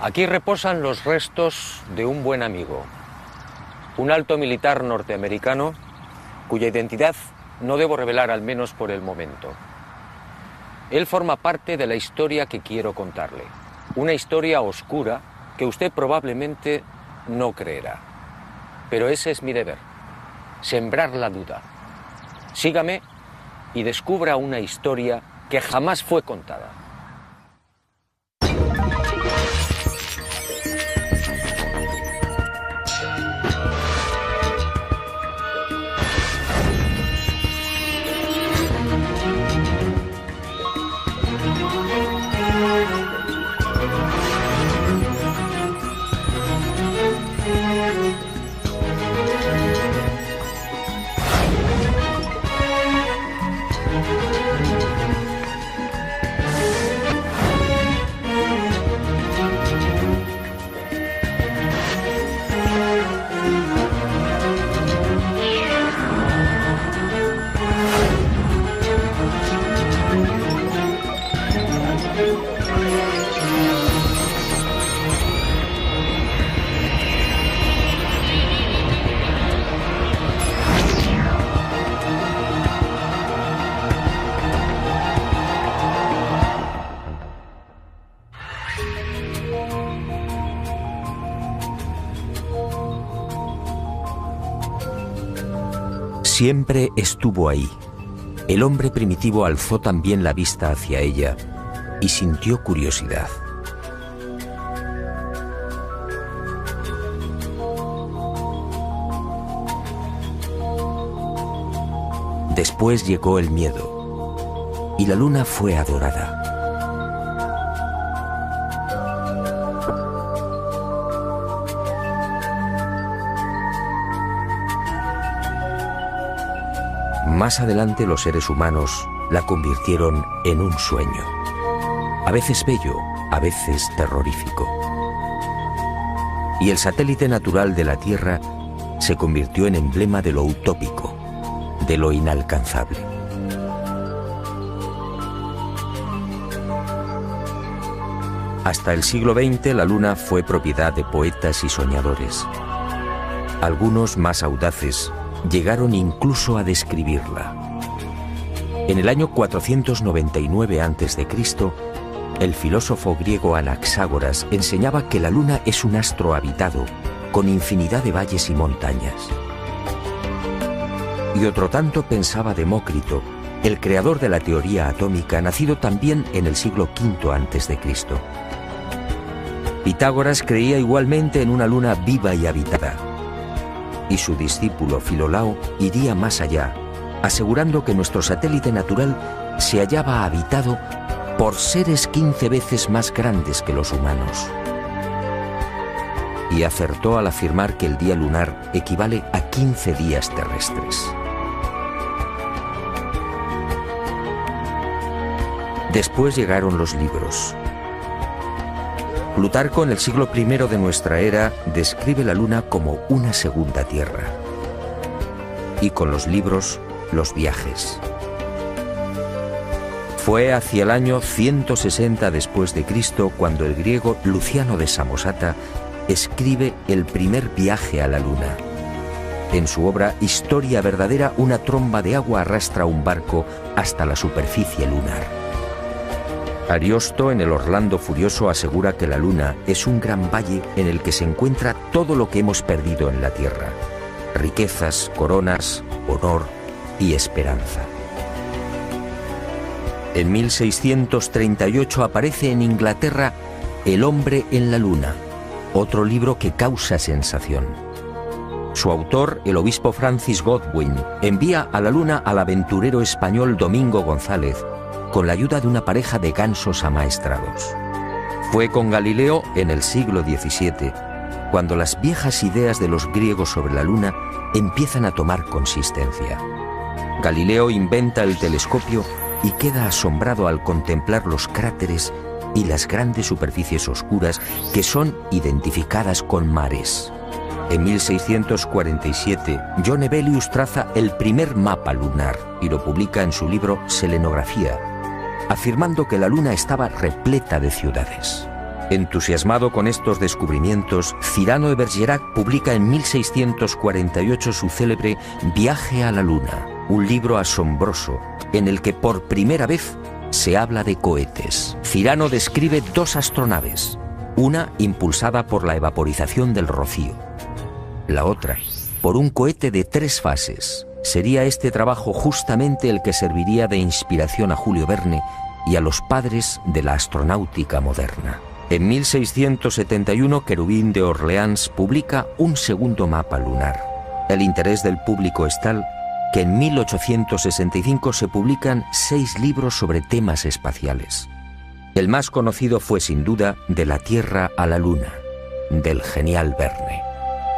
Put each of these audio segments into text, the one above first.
Aquí reposan los restos de un buen amigo, un alto militar norteamericano cuya identidad no debo revelar, al menos por el momento. Él forma parte de la historia que quiero contarle, una historia oscura que usted probablemente no creerá. Pero ese es mi deber, sembrar la duda. Sígame y descubra una historia que jamás fue contada. Siempre estuvo ahí. El hombre primitivo alzó también la vista hacia ella y sintió curiosidad. Después llegó el miedo y la luna fue adorada. Más adelante los seres humanos la convirtieron en un sueño, a veces bello, a veces terrorífico. Y el satélite natural de la Tierra se convirtió en emblema de lo utópico, de lo inalcanzable. Hasta el siglo XX la Luna fue propiedad de poetas y soñadores. Algunos más audaces llegaron incluso a describirla. En el año 499 a.C., el filósofo griego Anaxágoras enseñaba que la Luna es un astro habitado, con infinidad de valles y montañas. Y otro tanto pensaba Demócrito, el creador de la teoría atómica, nacido también en el siglo V a.C. Pitágoras creía igualmente en una luna viva y habitada. Y su discípulo Filolao iría más allá, asegurando que nuestro satélite natural se hallaba habitado por seres 15 veces más grandes que los humanos. Y acertó al afirmar que el día lunar equivale a 15 días terrestres. Después llegaron los libros. Plutarco, en el siglo I de nuestra era, describe la Luna como una segunda Tierra. Y con los libros, los viajes. Fue hacia el año 160 después de Cristo cuando el griego Luciano de Samosata escribe el primer viaje a la Luna. En su obra Historia verdadera, una tromba de agua arrastra un barco hasta la superficie lunar. Ariosto, en el Orlando Furioso, asegura que la Luna es un gran valle en el que se encuentra todo lo que hemos perdido en la Tierra: riquezas, coronas, honor y esperanza. En 1638 aparece en Inglaterra El hombre en la Luna, otro libro que causa sensación. Su autor, el obispo Francis Godwin, envía a la Luna al aventurero español Domingo González, con la ayuda de una pareja de gansos amaestrados. Fue con Galileo en el siglo XVII, cuando las viejas ideas de los griegos sobre la Luna empiezan a tomar consistencia. Galileo inventa el telescopio y queda asombrado al contemplar los cráteres y las grandes superficies oscuras que son identificadas con mares. En 1647, John Hevelius traza el primer mapa lunar y lo publica en su libro Selenografía, afirmando que la Luna estaba repleta de ciudades. Entusiasmado con estos descubrimientos, Cyrano de Bergerac publica en 1648 su célebre Viaje a la Luna, un libro asombroso en el que por primera vez se habla de cohetes. Cyrano describe 2 astronaves, una impulsada por la evaporización del rocío, la otra por un cohete de 3 fases. Sería este trabajo justamente el que serviría de inspiración a Julio Verne y a los padres de la astronáutica moderna. En 1671, Querubín de Orleans publica un segundo mapa lunar. El interés del público es tal que en 1865 se publican 6 libros sobre temas espaciales. El más conocido fue sin duda De la Tierra a la Luna, del genial Verne.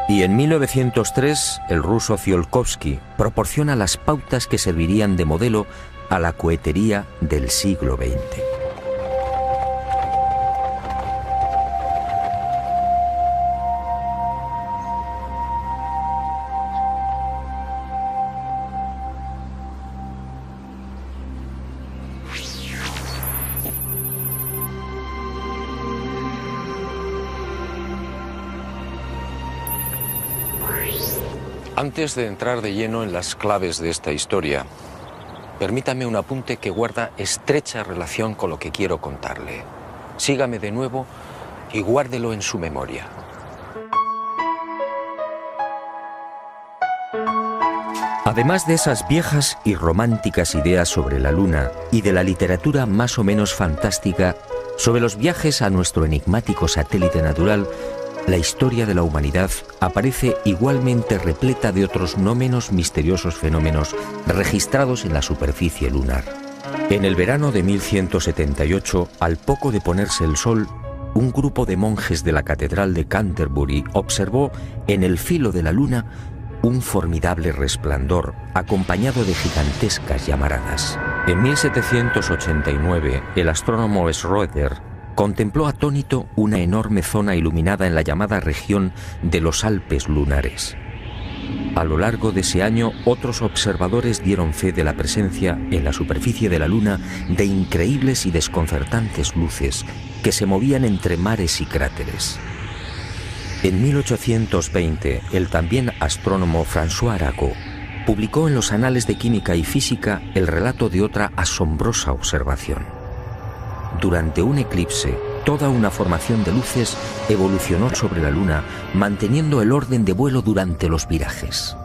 Y en 1903, el ruso Tsiolkovsky proporciona las pautas que servirían de modelo a la cohetería del siglo XX. Antes de entrar de lleno en las claves de esta historia, permítame un apunte que guarda estrecha relación con lo que quiero contarle. Sígame de nuevo y guárdelo en su memoria. Además de esas viejas y románticas ideas sobre la Luna y de la literatura más o menos fantástica sobre los viajes a nuestro enigmático satélite natural, la historia de la humanidad aparece igualmente repleta de otros no menos misteriosos fenómenos registrados en la superficie lunar. En el verano de 1178, al poco de ponerse el sol, un grupo de monjes de la Catedral de Canterbury observó en el filo de la Luna un formidable resplandor acompañado de gigantescas llamaradas. En 1789, el astrónomo Schroeder contempló atónito una enorme zona iluminada en la llamada región de los Alpes lunares. A lo largo de ese año, otros observadores dieron fe de la presencia en la superficie de la Luna de increíbles y desconcertantes luces que se movían entre mares y cráteres. En 1820, el también astrónomo François Arago publicó en los Anales de Química y Física el relato de otra asombrosa observación. Durante un eclipse, toda una formación de luces evolucionó sobre la Luna, manteniendo el orden de vuelo durante los virajes.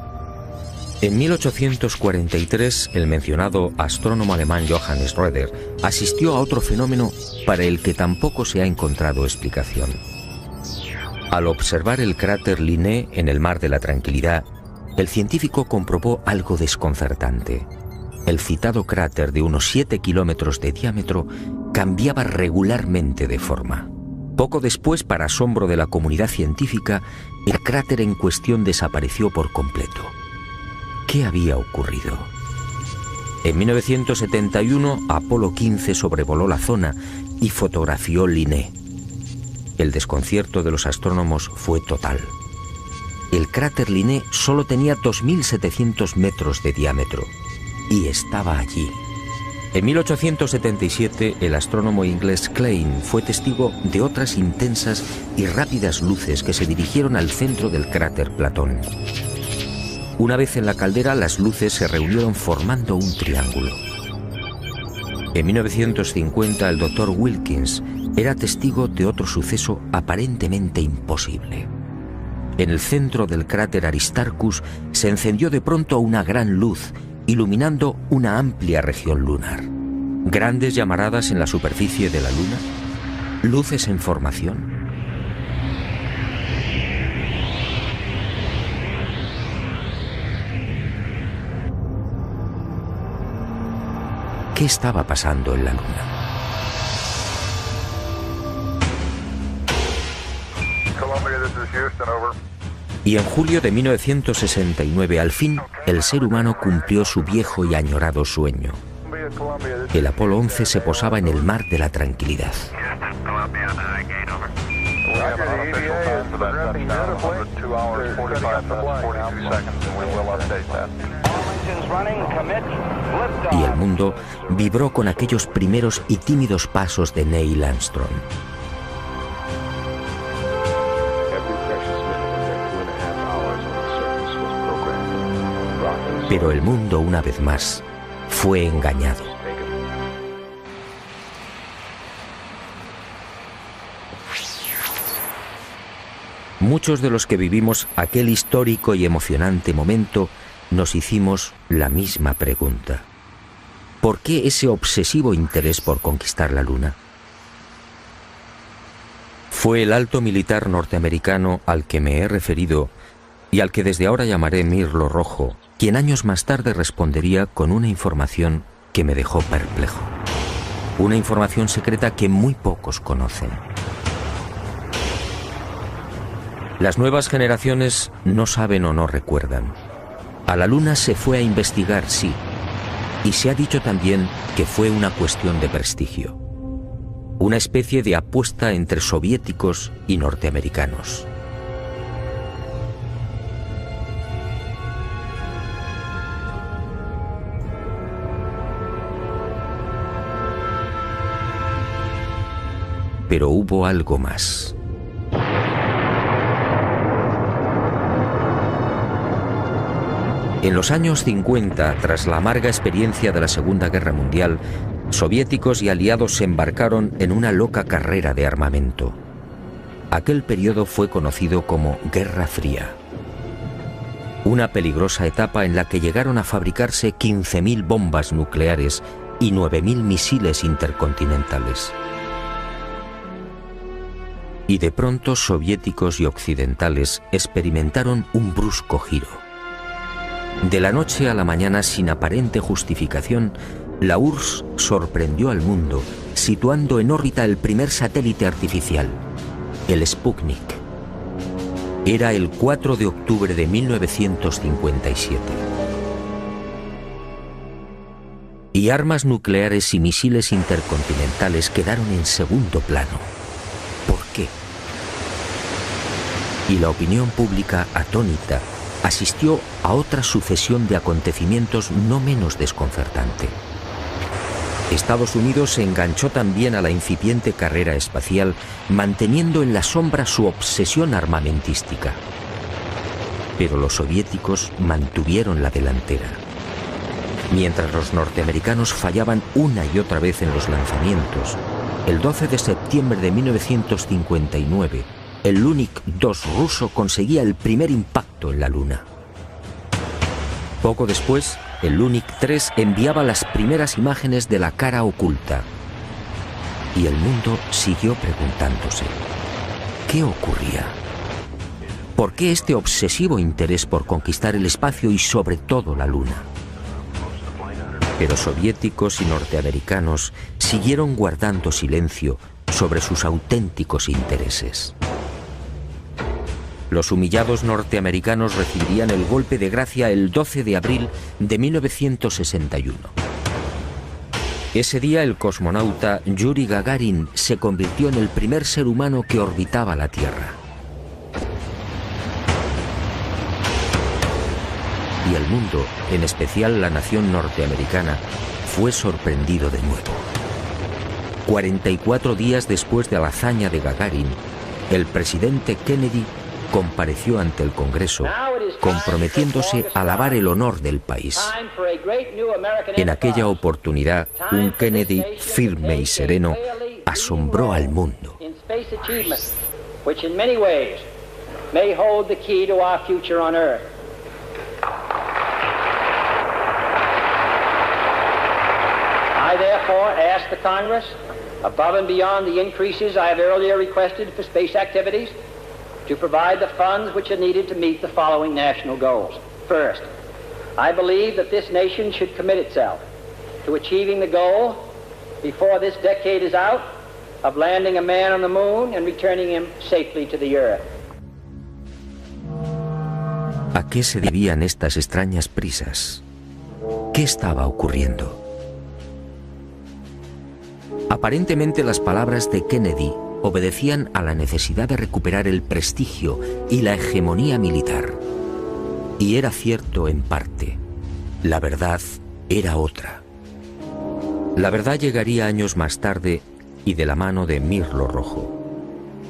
En 1843, el mencionado astrónomo alemán Johann Schroeder asistió a otro fenómeno para el que tampoco se ha encontrado explicación. Al observar el cráter Linné en el Mar de la Tranquilidad, el científico comprobó algo desconcertante. El citado cráter de unos 7 kilómetros de diámetro cambiaba regularmente de forma. Poco después, para asombro de la comunidad científica, el cráter en cuestión desapareció por completo. ¿Qué había ocurrido? En 1971, Apolo 15 sobrevoló la zona y fotografió Linné. El desconcierto de los astrónomos fue total. El cráter Linné solo tenía 2.700 metros de diámetro y estaba allí. En 1877, el astrónomo inglés Klein fue testigo de otras intensas y rápidas luces que se dirigieron al centro del cráter Platón. Una vez en la caldera, las luces se reunieron formando un triángulo. En 1950, el Dr. Wilkins era testigo de otro suceso aparentemente imposible. En el centro del cráter Aristarchus se encendió de pronto una gran luz, iluminando una amplia región lunar. Grandes llamaradas en la superficie de la Luna, luces en formación. ¿Qué estaba pasando en la Luna? Y en julio de 1969, al fin, el ser humano cumplió su viejo y añorado sueño. El Apolo 11 se posaba en el Mar de la Tranquilidad. Y el mundo vibró con aquellos primeros y tímidos pasos de Neil Armstrong. Pero el mundo, una vez más, fue engañado. Muchos de los que vivimos aquel histórico y emocionante momento nos hicimos la misma pregunta. ¿Por qué ese obsesivo interés por conquistar la Luna? Fue el alto militar norteamericano al que me he referido y al que desde ahora llamaré Mirlo Rojo, quien años más tarde respondería con una información que me dejó perplejo. Una información secreta que muy pocos conocen. Las nuevas generaciones no saben o no recuerdan. A la Luna se fue a investigar, sí, y se ha dicho también que fue una cuestión de prestigio. Una especie de apuesta entre soviéticos y norteamericanos. Pero hubo algo más. En los años 50, tras la amarga experiencia de la Segunda Guerra Mundial, soviéticos y aliados se embarcaron en una loca carrera de armamento. Aquel periodo fue conocido como Guerra Fría. Una peligrosa etapa en la que llegaron a fabricarse 15.000 bombas nucleares y 9.000 misiles intercontinentales. Y de pronto soviéticos y occidentales experimentaron un brusco giro. De la noche a la mañana, sin aparente justificación, la URSS sorprendió al mundo, situando en órbita el primer satélite artificial, el Sputnik. Era el 4 de octubre de 1957. Y armas nucleares y misiles intercontinentales quedaron en segundo plano. ¿Por qué? Y la opinión pública, atónita, asistió a otra sucesión de acontecimientos no menos desconcertante. Estados Unidos se enganchó también a la incipiente carrera espacial, manteniendo en la sombra su obsesión armamentística. Pero los soviéticos mantuvieron la delantera. Mientras los norteamericanos fallaban una y otra vez en los lanzamientos, el 12 de septiembre de 1959, el Lunik 2 ruso conseguía el primer impacto en la Luna. Poco después, el Lunik 3 enviaba las primeras imágenes de la cara oculta. Y el mundo siguió preguntándose, ¿qué ocurría? ¿Por qué este obsesivo interés por conquistar el espacio y sobre todo la Luna? Pero soviéticos y norteamericanos siguieron guardando silencio sobre sus auténticos intereses. Los humillados norteamericanos recibirían el golpe de gracia el 12 de abril de 1961. Ese día el cosmonauta Yuri Gagarin se convirtió en el primer ser humano que orbitaba la Tierra. Y el mundo, en especial la nación norteamericana, fue sorprendido de nuevo. 44 días después de la hazaña de Gagarin, el presidente Kennedy compareció ante el Congreso, comprometiéndose a lavar el honor del país. En aquella oportunidad, un Kennedy firme y sereno asombró al mundo. I therefore ask the Congress, above and beyond the increases I have earlier requested for space activities, to provide the funds which are needed to meet the following national goals. First, I believe that this nation should commit itself to achieving the goal, before this decade is out, of landing a man on the moon and returning him safely to the Earth. ¿A qué se debían estas extrañas prisas? ¿Qué estaba ocurriendo? Aparentemente las palabras de Kennedy obedecían a la necesidad de recuperar el prestigio y la hegemonía militar. Y era cierto en parte. La verdad era otra. La verdad llegaría años más tarde y de la mano de Mirlo Rojo.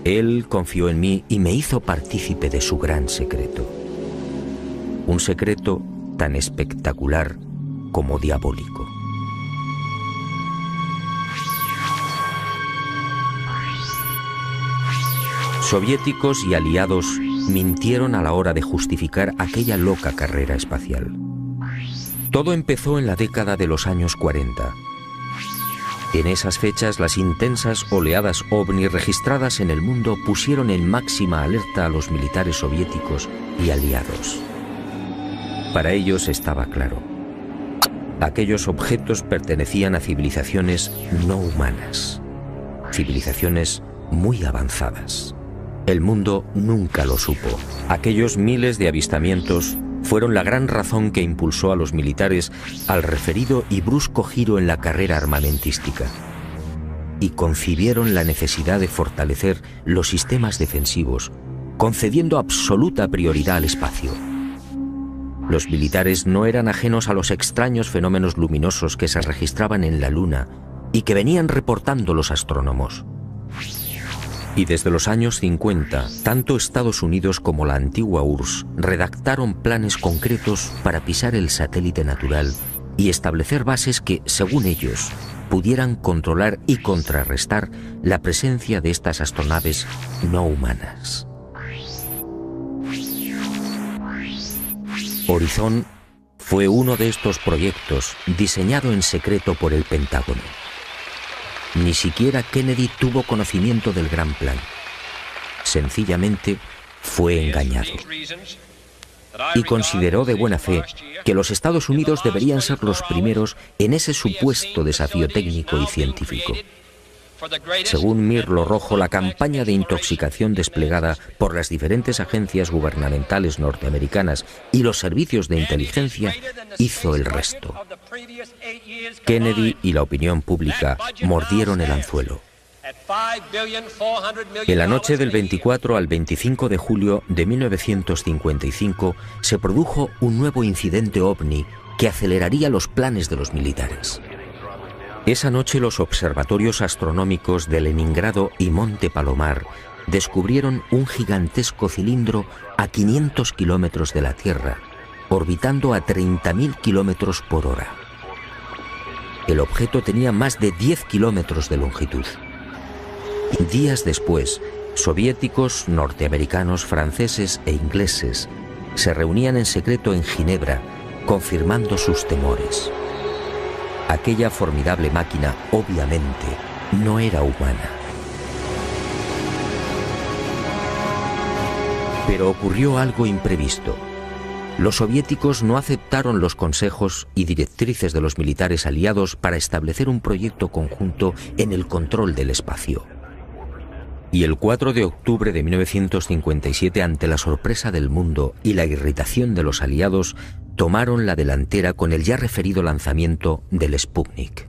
Él confió en mí y me hizo partícipe de su gran secreto. Un secreto tan espectacular como diabólico. Soviéticos y aliados mintieron a la hora de justificar aquella loca carrera espacial. Todo empezó en la década de los años 40. En esas fechas, las intensas oleadas ovni registradas en el mundo pusieron en máxima alerta a los militares soviéticos y aliados. Para ellos estaba claro: aquellos objetos pertenecían a civilizaciones no humanas, civilizaciones muy avanzadas. El mundo nunca lo supo. Aquellos miles de avistamientos fueron la gran razón que impulsó a los militares al referido y brusco giro en la carrera armamentística. Y concibieron la necesidad de fortalecer los sistemas defensivos, concediendo absoluta prioridad al espacio. Los militares no eran ajenos a los extraños fenómenos luminosos que se registraban en la Luna y que venían reportando los astrónomos. Y desde los años 50, tanto Estados Unidos como la antigua URSS redactaron planes concretos para pisar el satélite natural y establecer bases que, según ellos, pudieran controlar y contrarrestar la presencia de estas astronaves no humanas. Horizon fue uno de estos proyectos diseñado en secreto por el Pentágono. Ni siquiera Kennedy tuvo conocimiento del gran plan. Sencillamente fue engañado. Y consideró de buena fe que los Estados Unidos deberían ser los primeros en ese supuesto desafío técnico y científico. Según Mirlo Rojo, la campaña de intoxicación desplegada por las diferentes agencias gubernamentales norteamericanas y los servicios de inteligencia hizo el resto. Kennedy y la opinión pública mordieron el anzuelo. En la noche del 24 al 25 de julio de 1955 se produjo un nuevo incidente ovni que aceleraría los planes de los militares. Esa noche los observatorios astronómicos de Leningrado y Monte Palomar descubrieron un gigantesco cilindro a 500 kilómetros de la Tierra, orbitando a 30.000 kilómetros por hora. El objeto tenía más de 10 kilómetros de longitud. Días después, soviéticos, norteamericanos, franceses e ingleses se reunían en secreto en Ginebra, confirmando sus temores. Aquella formidable máquina, obviamente, no era humana. Pero ocurrió algo imprevisto. Los soviéticos no aceptaron los consejos y directrices de los militares aliados para establecer un proyecto conjunto en el control del espacio. Y el 4 de octubre de 1957, ante la sorpresa del mundo y la irritación de los aliados, tomaron la delantera con el ya referido lanzamiento del Sputnik.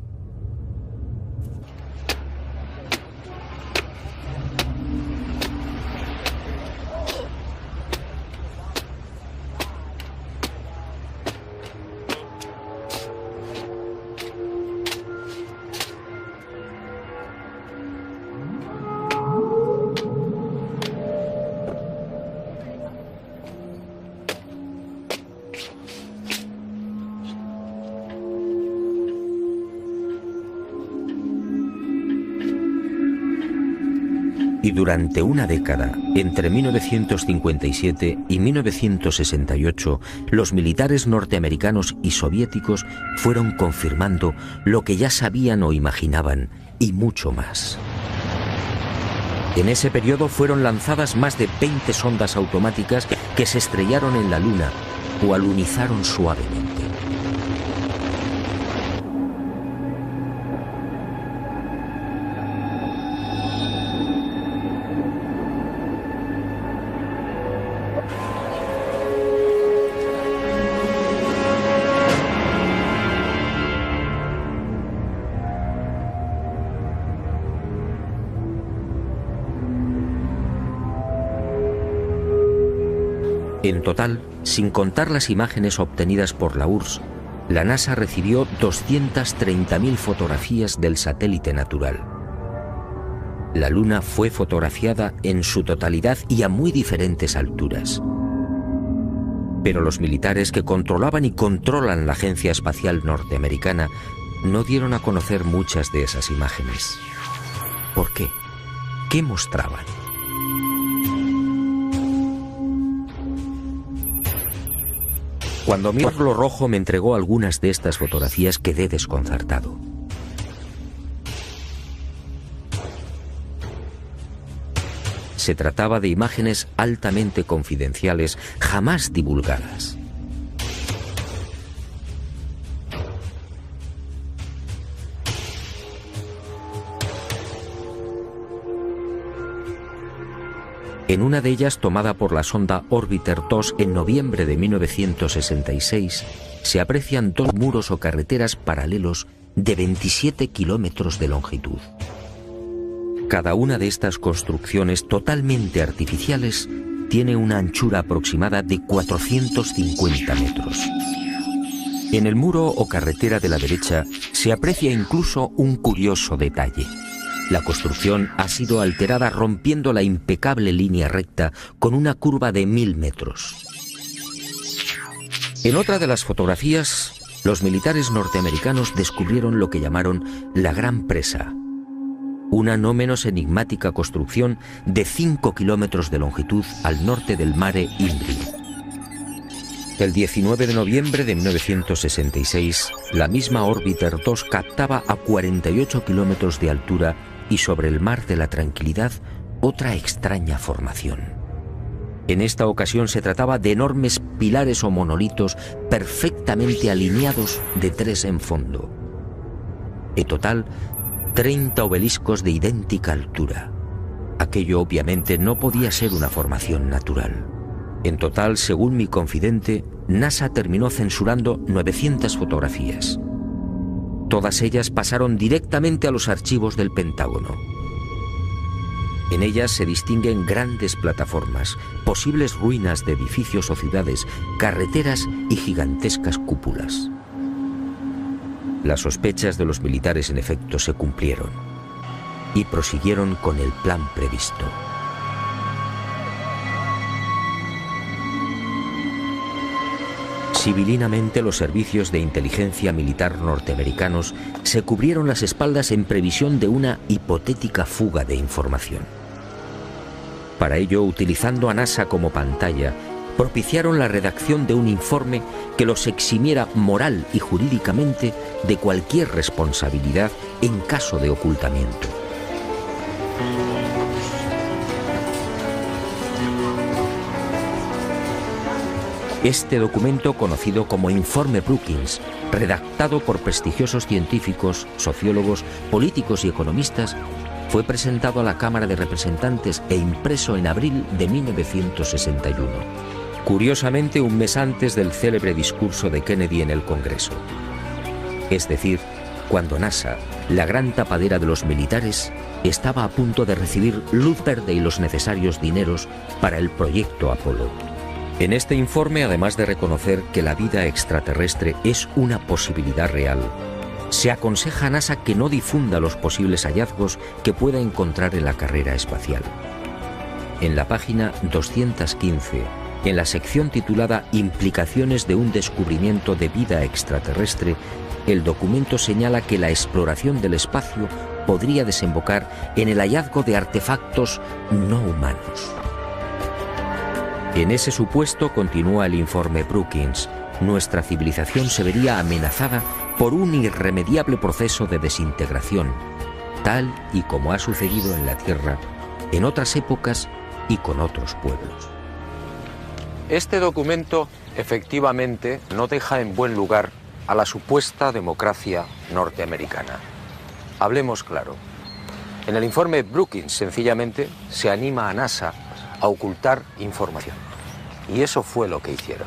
Y durante una década, entre 1957 y 1968, los militares norteamericanos y soviéticos fueron confirmando lo que ya sabían o imaginaban, y mucho más. En ese periodo fueron lanzadas más de 20 sondas automáticas que se estrellaron en la Luna o alunizaron suavemente. En total, sin contar las imágenes obtenidas por la URSS, la NASA recibió 230.000 fotografías del satélite natural. La Luna fue fotografiada en su totalidad y a muy diferentes alturas. Pero los militares que controlaban y controlan la Agencia Espacial Norteamericana no dieron a conocer muchas de esas imágenes. ¿Por qué? ¿Qué mostraban? Cuando Mirlo Rojo me entregó algunas de estas fotografías, quedé desconcertado. Se trataba de imágenes altamente confidenciales, jamás divulgadas. En una de ellas, tomada por la sonda Orbiter 2 en noviembre de 1966, se aprecian dos muros o carreteras paralelos de 27 kilómetros de longitud. Cada una de estas construcciones totalmente artificiales tiene una anchura aproximada de 450 metros. En el muro o carretera de la derecha se aprecia incluso un curioso detalle. La construcción ha sido alterada rompiendo la impecable línea recta con una curva de 1000 metros. En otra de las fotografías, los militares norteamericanos descubrieron lo que llamaron la Gran Presa, una no menos enigmática construcción de 5 kilómetros de longitud al norte del Mare Imbrium. El 19 de noviembre de 1966, la misma Orbiter 2 captaba a 48 kilómetros de altura y sobre el Mar de la Tranquilidad otra extraña formación. En esta ocasión se trataba de enormes pilares o monolitos perfectamente alineados de 3 en fondo. En total, 30 obeliscos de idéntica altura. Aquello obviamente no podía ser una formación natural. En total, según mi confidente, NASA terminó censurando 900 fotografías. Todas ellas pasaron directamente a los archivos del Pentágono. En ellas se distinguen grandes plataformas, posibles ruinas de edificios o ciudades, carreteras y gigantescas cúpulas. Las sospechas de los militares en efecto se cumplieron y prosiguieron con el plan previsto. Civilinamente, los servicios de inteligencia militar norteamericanos se cubrieron las espaldas en previsión de una hipotética fuga de información. Para ello, utilizando a NASA como pantalla, propiciaron la redacción de un informe que los eximiera moral y jurídicamente de cualquier responsabilidad en caso de ocultamiento. Este documento, conocido como Informe Brookings, redactado por prestigiosos científicos, sociólogos, políticos y economistas, fue presentado a la Cámara de Representantes e impreso en abril de 1961. Curiosamente, un mes antes del célebre discurso de Kennedy en el Congreso. Es decir, cuando NASA, la gran tapadera de los militares, estaba a punto de recibir luz verde y los necesarios dineros para el proyecto Apolo. En este informe, además de reconocer que la vida extraterrestre es una posibilidad real, se aconseja a NASA que no difunda los posibles hallazgos que pueda encontrar en la carrera espacial. En la página 215, en la sección titulada Implicaciones de un descubrimiento de vida extraterrestre, el documento señala que la exploración del espacio podría desembocar en el hallazgo de artefactos no humanos. En ese supuesto, continúa el informe Brookings, nuestra civilización se vería amenazada por un irremediable proceso de desintegración, tal y como ha sucedido en la Tierra en otras épocas y con otros pueblos. Este documento efectivamente no deja en buen lugar a la supuesta democracia norteamericana. Hablemos claro. En el informe Brookings, sencillamente, se anima a NASA a ocultar información. Y eso fue lo que hicieron.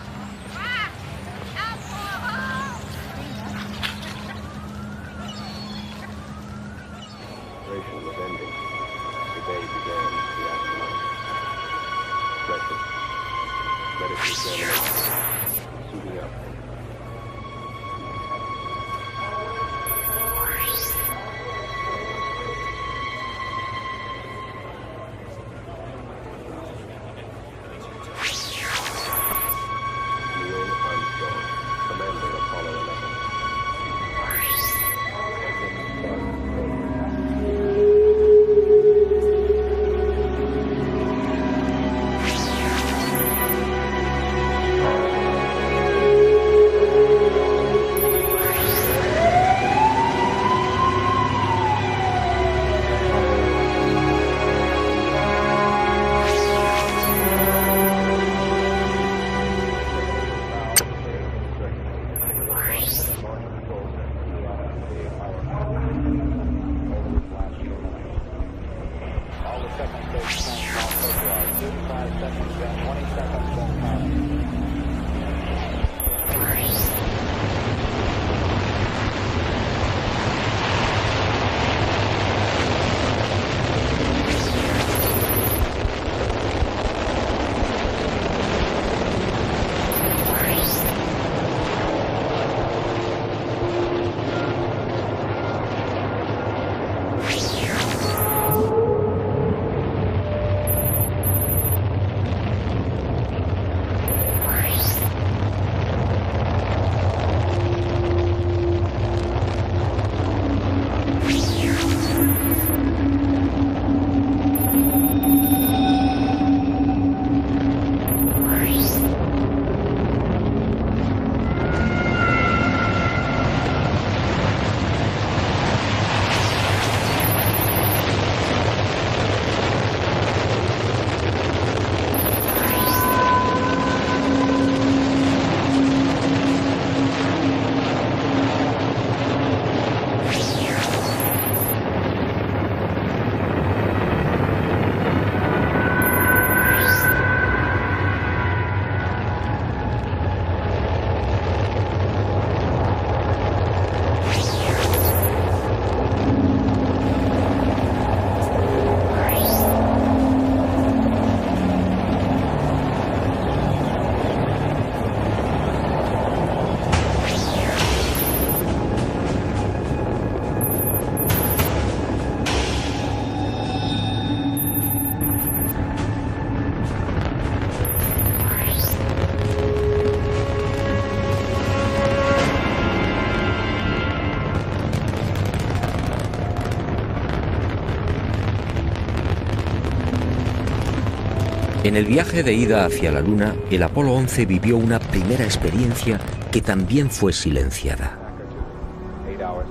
En el viaje de ida hacia la Luna, el Apolo 11 vivió una primera experiencia que también fue silenciada.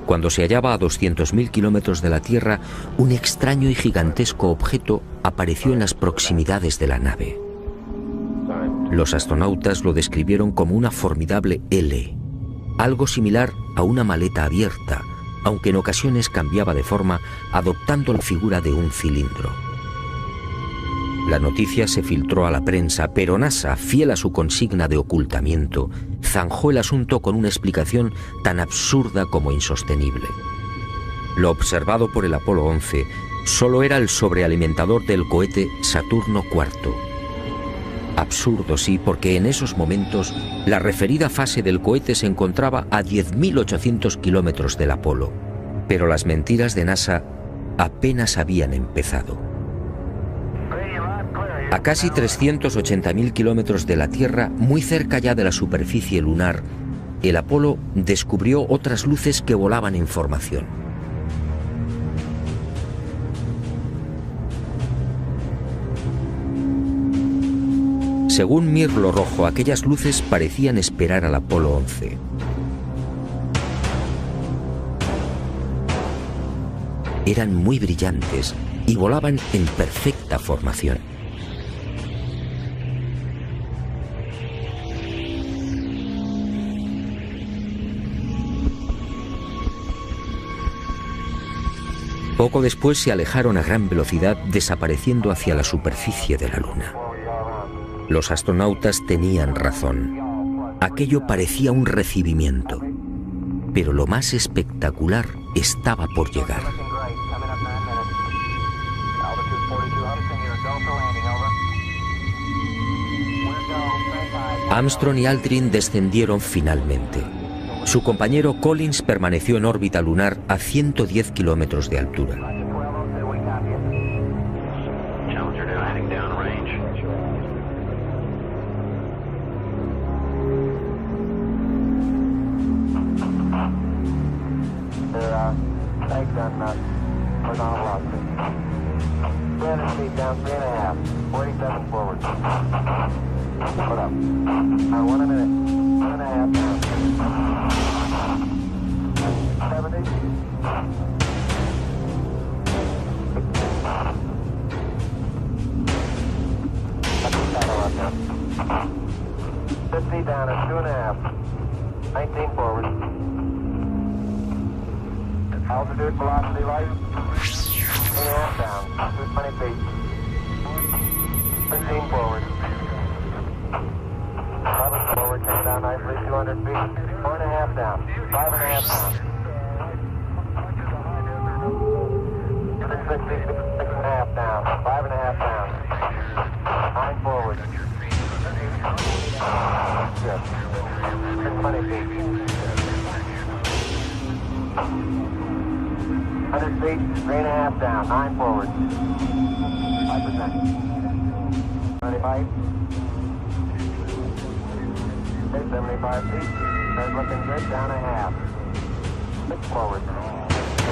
Cuando se hallaba a 200.000 kilómetros de la Tierra, un extraño y gigantesco objeto apareció en las proximidades de la nave. Los astronautas lo describieron como una formidable L, algo similar a una maleta abierta, aunque en ocasiones cambiaba de forma, adoptando la figura de un cilindro. La noticia se filtró a la prensa, pero NASA, fiel a su consigna de ocultamiento, zanjó el asunto con una explicación tan absurda como insostenible. Lo observado por el Apolo 11 solo era el sobrealimentador del cohete Saturno IV. Absurdo, sí, porque en esos momentos la referida fase del cohete se encontraba a 10.800 kilómetros del Apolo. Pero las mentiras de NASA apenas habían empezado. A casi 380.000 kilómetros de la Tierra, muy cerca ya de la superficie lunar, el Apolo descubrió otras luces que volaban en formación. Según Mirlo Rojo, aquellas luces parecían esperar al Apolo 11. Eran muy brillantes y volaban en perfecta formación. Poco después se alejaron a gran velocidad, desapareciendo hacia la superficie de la Luna. Los astronautas tenían razón. Aquello parecía un recibimiento. Pero lo más espectacular estaba por llegar. Armstrong y Aldrin descendieron finalmente. Su compañero Collins permaneció en órbita lunar a 110 kilómetros de altura. Altitude, velocity, light, 3.5 down, 220 feet. 15 forward. 11 forward, come down nicely, 200 feet. 4.5 down, 5.5 down. 6.5 down, 5.5 down. 9 forward. Good. 620 feet. 100 feet, 3.5 down, 9 forward. 5%. 35. 75 feet. That's looking good, down a half. 6 forward.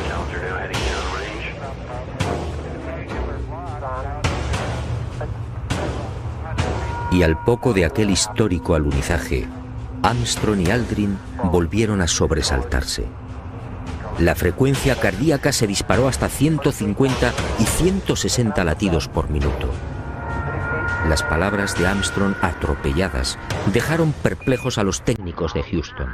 Challenger now heading downrange. Y al poco de aquel histórico alunizaje, Armstrong y Aldrin volvieron a sobresaltarse. La frecuencia cardíaca se disparó hasta 150 y 160 latidos por minuto. Las palabras de Armstrong, atropelladas, dejaron perplejos a los técnicos de Houston.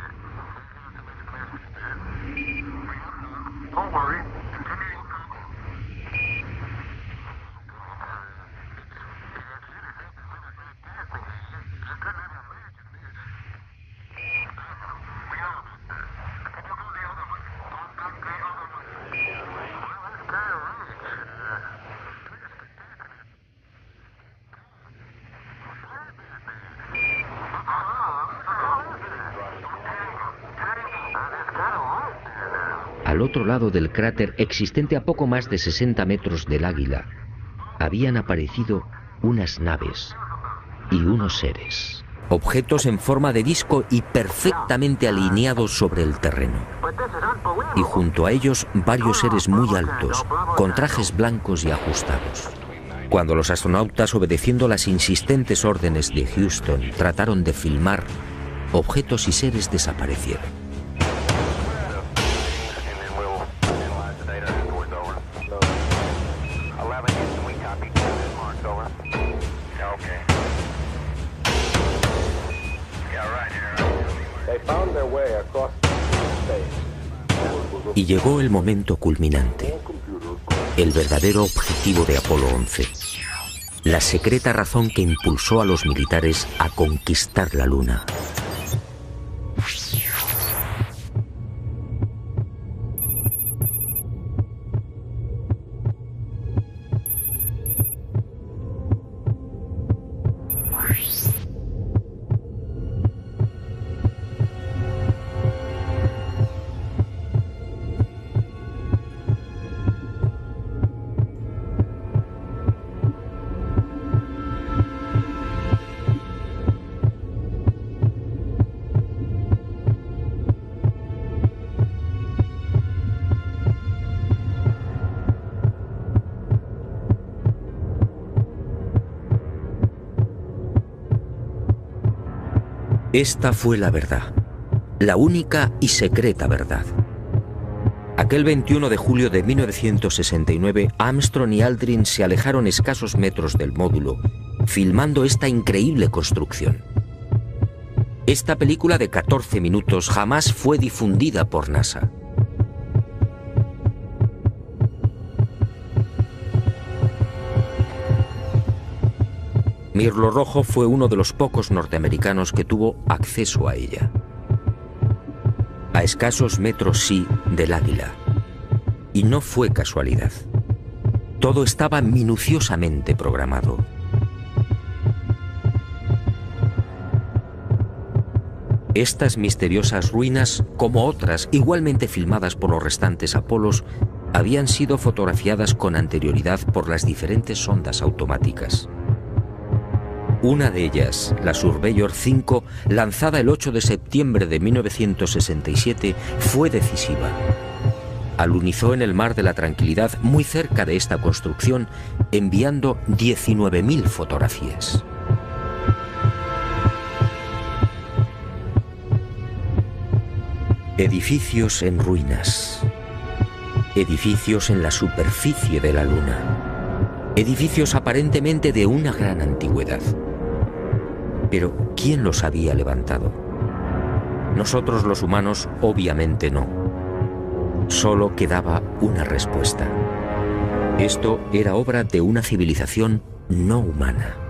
Al otro lado del cráter, existente a poco más de 60 metros del Águila, habían aparecido unas naves y unos seres. Objetos en forma de disco y perfectamente alineados sobre el terreno. Y junto a ellos varios seres muy altos, con trajes blancos y ajustados. Cuando los astronautas, obedeciendo las insistentes órdenes de Houston, trataron de filmar, objetos y seres desaparecieron. Y llegó el momento culminante, el verdadero objetivo de Apolo 11, la secreta razón que impulsó a los militares a conquistar la Luna. Esta fue la verdad, la única y secreta verdad. Aquel 21 de julio de 1969, Armstrong y Aldrin se alejaron escasos metros del módulo, filmando esta increíble construcción. Esta película de 14 minutos jamás fue difundida por NASA. Mirlo Rojo fue uno de los pocos norteamericanos que tuvo acceso a ella. A escasos metros, sí, del Águila. Y no fue casualidad. Todo estaba minuciosamente programado. Estas misteriosas ruinas, como otras igualmente filmadas por los restantes Apolos, habían sido fotografiadas con anterioridad por las diferentes sondas automáticas. Una de ellas, la Surveyor 5, lanzada el 8 de septiembre de 1967, fue decisiva. Alunizó en el Mar de la Tranquilidad, muy cerca de esta construcción, enviando 19.000 fotografías. Edificios en ruinas. Edificios en la superficie de la Luna. Edificios aparentemente de una gran antigüedad. Pero, ¿quién los había levantado? Nosotros los humanos, obviamente no. Solo quedaba una respuesta. Esto era obra de una civilización no humana.